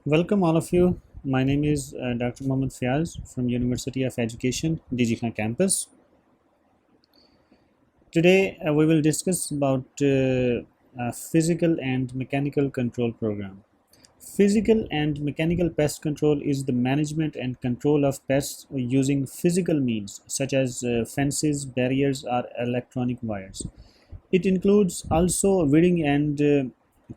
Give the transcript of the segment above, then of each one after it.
Welcome all of you. My name is Dr. Mohammad Fiaz from University of Education, DG Khan campus. Today we will discuss about physical and mechanical control program. Physical and mechanical pest control is the management and control of pests using physical means such as fences, barriers, or electronic wires. It includes also weeding and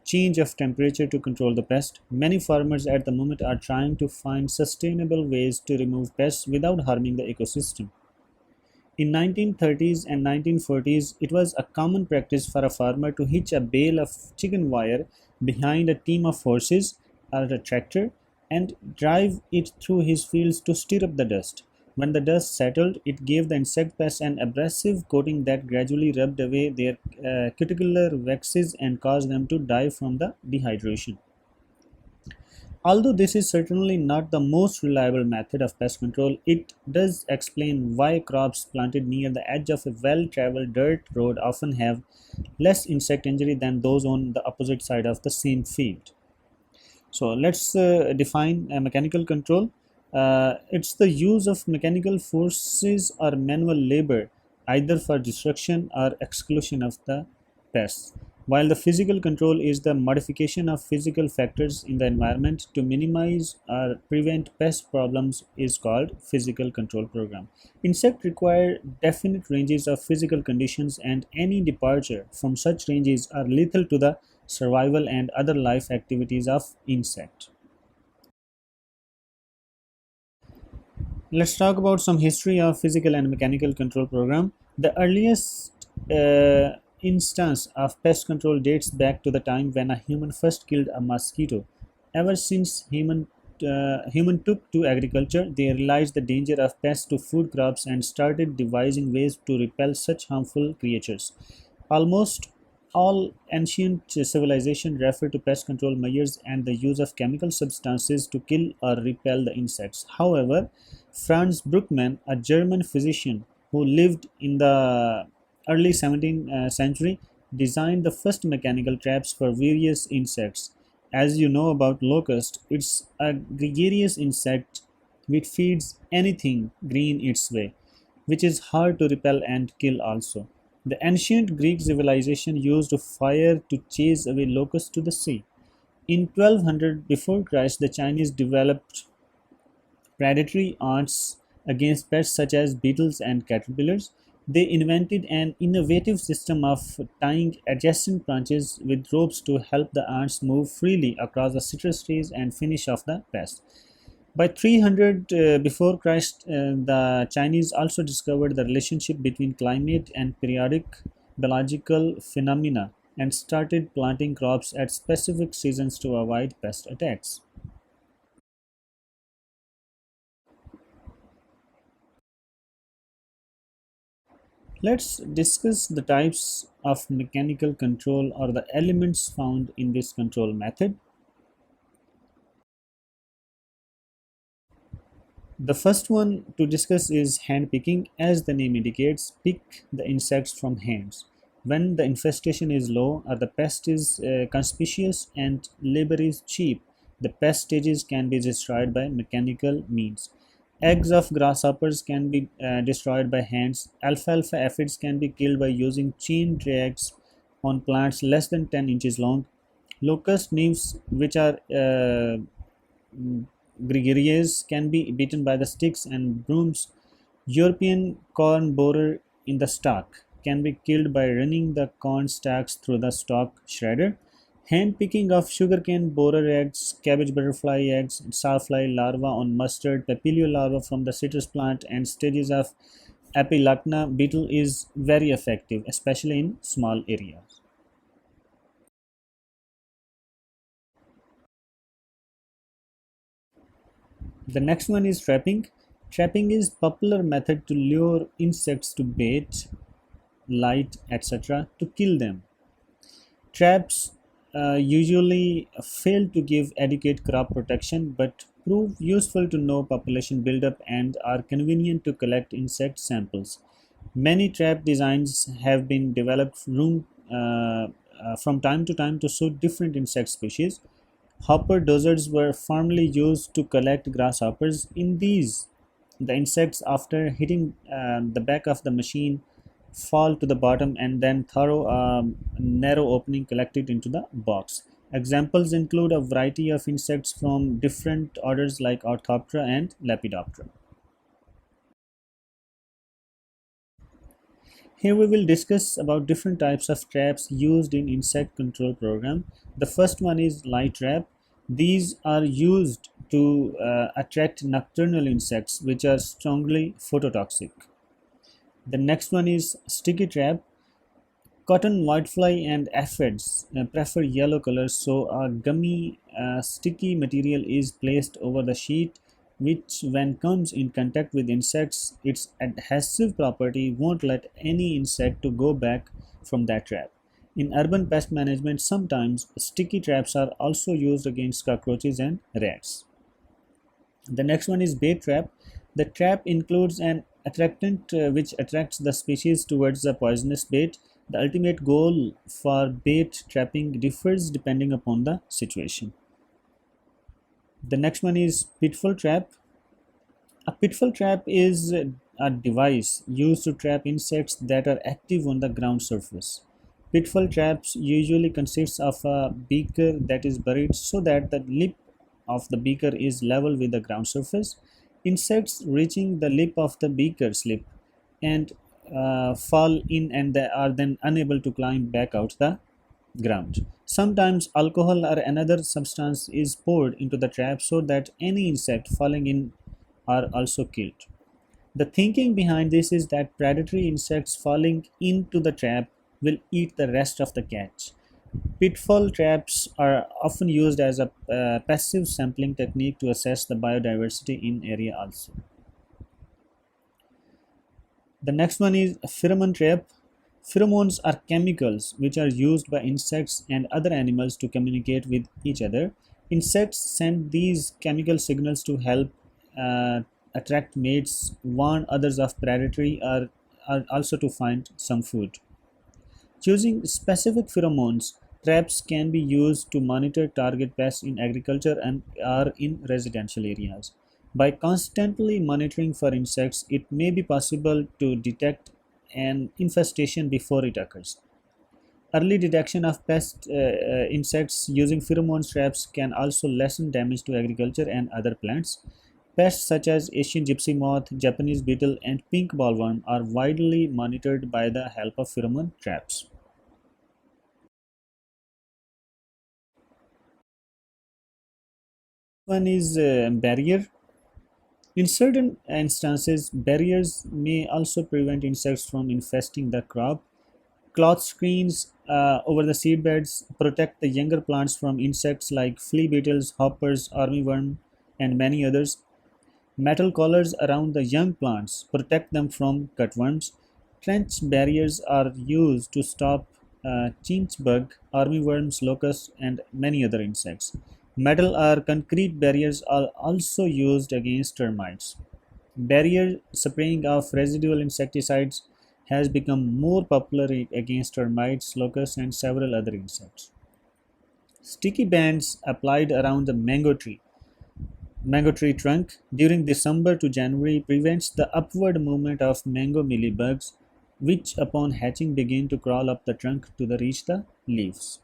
change of temperature to control the pest. Many farmers at the moment are trying to find sustainable ways to remove pests without harming the ecosystem. In 1930s and 1940s, it was a common practice for a farmer to hitch a bale of chicken wire behind a team of horses or a tractor and drive it through his fields to stir up the dust. When the dust settled, it gave the insect pests an abrasive coating that gradually rubbed away their cuticular waxes and caused them to die from the dehydration. Although this is certainly not the most reliable method of pest control, it does explain why crops planted near the edge of a well-traveled dirt road often have less insect injury than those on the opposite side of the same field. So let's define mechanical control. It's the use of mechanical forces or manual labor either for destruction or exclusion of the pests. While the physical control is the modification of physical factors in the environment to minimize or prevent pest problems is called physical control program. Insects require definite ranges of physical conditions and any departure from such ranges are lethal to the survival and other life activities of insect. Let's talk about some history of physical and mechanical control program. The earliest instance of pest control dates back to the time when a human first killed a mosquito. Ever since human took to agriculture, they realized the danger of pests to food crops and started devising ways to repel such harmful creatures. Almost all ancient civilizations refer to pest control measures and the use of chemical substances to kill or repel the insects. However, Franz Bruckmann, a German physician who lived in the early 17th century, designed the first mechanical traps for various insects. As you know about locust, it's a gregarious insect which feeds anything green its way, which is hard to repel and kill also. The ancient Greek civilization used fire to chase away locusts to the sea. In 1200 before Christ, the Chinese developed predatory ants against pests such as beetles and caterpillars. They invented an innovative system of tying adjacent branches with ropes to help the ants move freely across the citrus trees and finish off the pest. By 300 before Christ, the Chinese also discovered the relationship between climate and periodic biological phenomena and started planting crops at specific seasons to avoid pest attacks. Let's discuss the types of mechanical control or the elements found in this control method. The first one to discuss is hand picking. As the name indicates, pick the insects from hands. When the infestation is low or the pest is conspicuous and labor is cheap, the pest stages can be destroyed by mechanical means. Eggs of grasshoppers can be destroyed by hands. Alfalfa aphids can be killed by using chain tracks on plants less than 10 inches long. Locust nymphs, which are gregarious, can be beaten by the sticks and brooms. European corn borer in the stalk can be killed by running the corn stalks through the stalk shredder. Hand picking of sugarcane borer eggs, cabbage butterfly eggs, sawfly larvae on mustard, papilio larvae from the citrus plant, and stages of Apilacna beetle is very effective, especially in small areas. The next one is trapping. Trapping is popular method to lure insects to bait, light, etc. to kill them. Traps usually fail to give adequate crop protection but prove useful to know population buildup and are convenient to collect insect samples. Many trap designs have been developed from time to time to suit different insect species. Hopper dozers were formerly used to collect grasshoppers. In these, the insects, after hitting the back of the machine, fall to the bottom and then through a narrow opening collected into the box. Examples include a variety of insects from different orders like Orthoptera and Lepidoptera. Here we will discuss about different types of traps used in insect control program. The first one is light trap. These are used to attract nocturnal insects which are strongly phototoxic. The next one is sticky trap. Cotton whitefly and aphids prefer yellow color, so a gummy sticky material is placed over the sheet, which when comes in contact with insects, its adhesive property won't let any insect to go back from that trap. In urban pest management, sometimes sticky traps are also used against cockroaches and rats. The next one is bait trap. The trap includes an attractant which attracts the species towards the poisonous bait. The ultimate goal for bait trapping differs depending upon the situation. The next one is pitfall trap. A pitfall trap is a device used to trap insects that are active on the ground surface. Pitfall traps usually consist of a beaker that is buried so that the lip of the beaker is level with the ground surface. Insects reaching the lip of the beaker slip and fall in, and they are then unable to climb back out the ground. Sometimes alcohol or another substance is poured into the trap so that any insect falling in are also killed. The thinking behind this is that predatory insects falling into the trap will eat the rest of the catch. Pitfall traps are often used as a passive sampling technique to assess the biodiversity in area also. The next one is pheromone trap. Pheromones are chemicals which are used by insects and other animals to communicate with each other. Insects send these chemical signals to help attract mates, warn others of predatory, or also to find some food. Choosing specific pheromones traps can be used to monitor target pests in agriculture and or in residential areas. By constantly monitoring for insects, it may be possible to detect an infestation before it occurs. Early detection of pest insects using pheromone traps can also lessen damage to agriculture and other plants. Pests such as Asian gypsy moth, Japanese beetle, and pink bollworm are widely monitored by the help of pheromone traps. One is barrier. In certain instances, barriers may also prevent insects from infesting the crop. Cloth screens over the seed beds protect the younger plants from insects like flea beetles, hoppers, armyworm, and many others. Metal collars around the young plants protect them from cutworms. Trench barriers are used to stop chinch bug, armyworms, locusts, and many other insects. Metal or concrete barriers are also used against termites. Barrier spraying of residual insecticides has become more popular against termites, locusts, and several other insects. Sticky bands applied around the mango tree trunk during December to January prevents the upward movement of mango mealybugs, which upon hatching begin to crawl up the trunk to reach the leaves.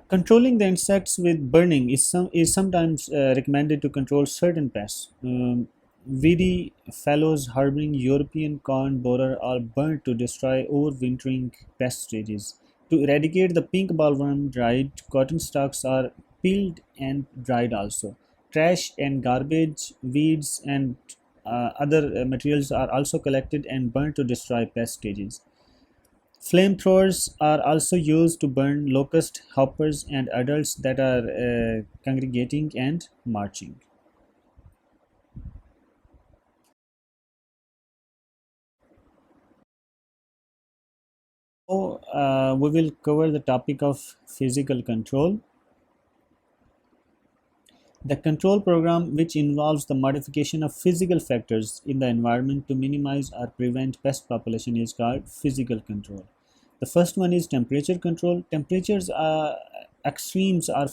Controlling the insects with burning is sometimes recommended to control certain pests. Weedy fallows harboring European corn borer are burnt to destroy overwintering pest stages. To eradicate the pink bollworm, dried cotton stalks are peeled and dried also. Trash and garbage, weeds, and other materials are also collected and burnt to destroy pest stages. Flamethrowers are also used to burn locust hoppers and adults that are congregating and marching. So, we will cover the topic of physical control. The control program, which involves the modification of physical factors in the environment to minimize or prevent pest population, is called physical control. The first one is temperature control. Temperature extremes are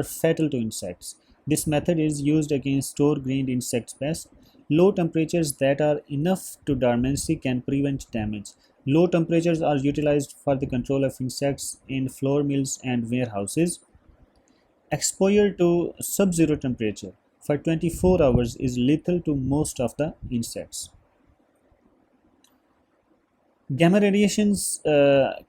fatal to insects. This method is used against store-grained insect pests. Low temperatures that are enough to dormancy can prevent damage. Low temperatures are utilized for the control of insects in flour mills and warehouses. Exposure to sub-zero temperature for 24 hours is lethal to most of the insects. Gamma radiations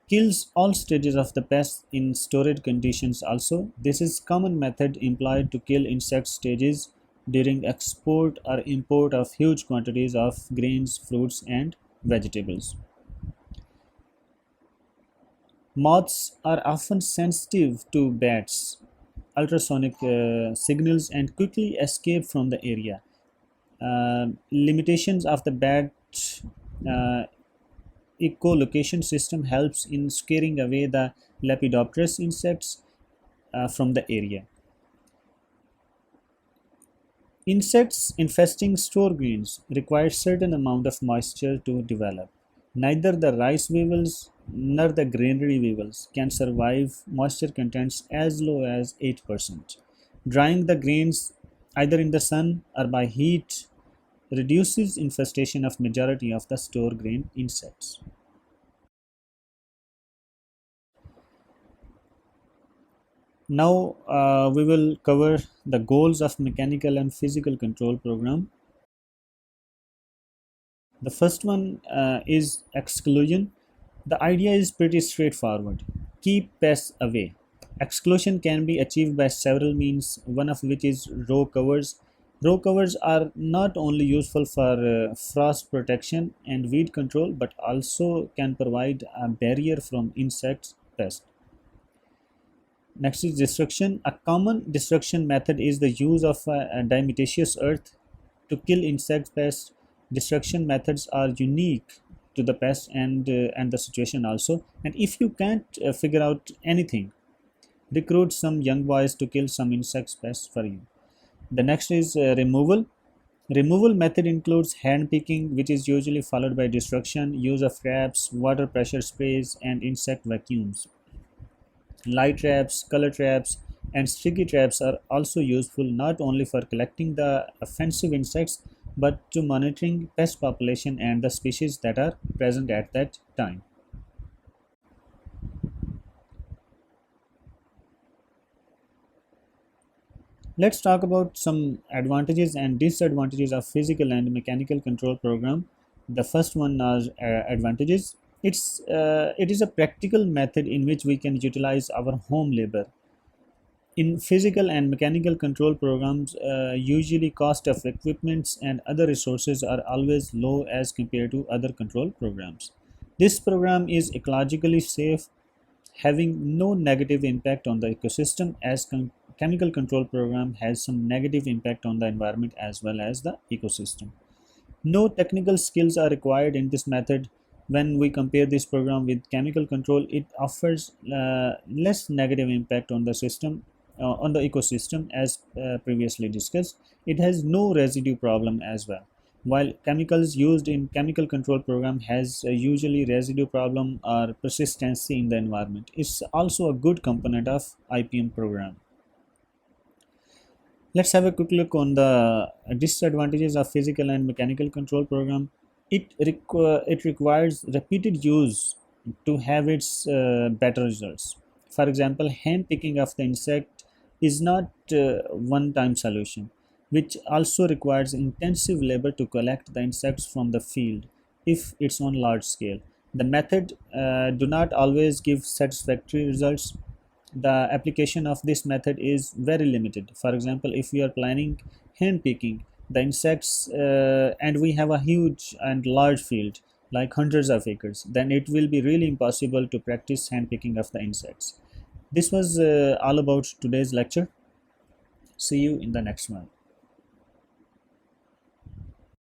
kills all stages of the pest in storage conditions also. This is common method employed to kill insect stages during export or import of huge quantities of grains, fruits and vegetables. Moths are often sensitive to bats, ultrasonic signals and quickly escape from the area. Limitations of the bat uh, echolocation system helps in scaring away the Lepidopterous insects from the area. Insects infesting store grains require certain amount of moisture to develop. Neither the rice weevils nor the granary weevils can survive moisture contents as low as 8%. Drying the grains either in the sun or by heat reduces infestation of majority of the store grain insects. Now we will cover the goals of mechanical and physical control program. The first one is exclusion. The idea is pretty straightforward. Keep pests away. Exclusion can be achieved by several means, one of which is row covers. Row covers are not only useful for frost protection and weed control but also can provide a barrier from insects, pests. Next is destruction. A common destruction method is the use of a diatomaceous earth to kill insect pests. Destruction methods are unique to the pest and the situation also. And if you can't figure out anything, recruit some young boys to kill some insect pests for you. The next is removal. Removal method includes hand picking, which is usually followed by destruction, use of traps, water pressure sprays, and insect vacuums. Light traps, color traps, and sticky traps are also useful not only for collecting the offensive insects but to monitoring pest population and the species that are present at that time. Let's talk about some advantages and disadvantages of physical and mechanical control program. The first one is advantages. It is a practical method in which we can utilize our home labor. In physical and mechanical control programs, usually cost of equipments and other resources are always low as compared to other control programs. This program is ecologically safe, having no negative impact on the ecosystem, as chemical control program has some negative impact on the environment as well as the ecosystem. No technical skills are required in this method. When we compare this program with chemical control, it offers less negative impact on the system, on the ecosystem, as previously discussed. It has no residue problem as well. While chemicals used in chemical control program has usually residue problem or persistency in the environment. It's also a good component of IPM program. Let's have a quick look on the disadvantages of physical and mechanical control program. It requires repeated use to have its better results. For example, hand picking of the insect is not one-time solution, which also requires intensive labor to collect the insects from the field if it's on large scale. The method do not always give satisfactory results. The application of this method is very limited. For example, if we are planning hand picking the insects and we have a huge and large field like hundreds of acres, then it will be really impossible to practice hand picking of the insects. This was all about today's lecture. See you in the next one.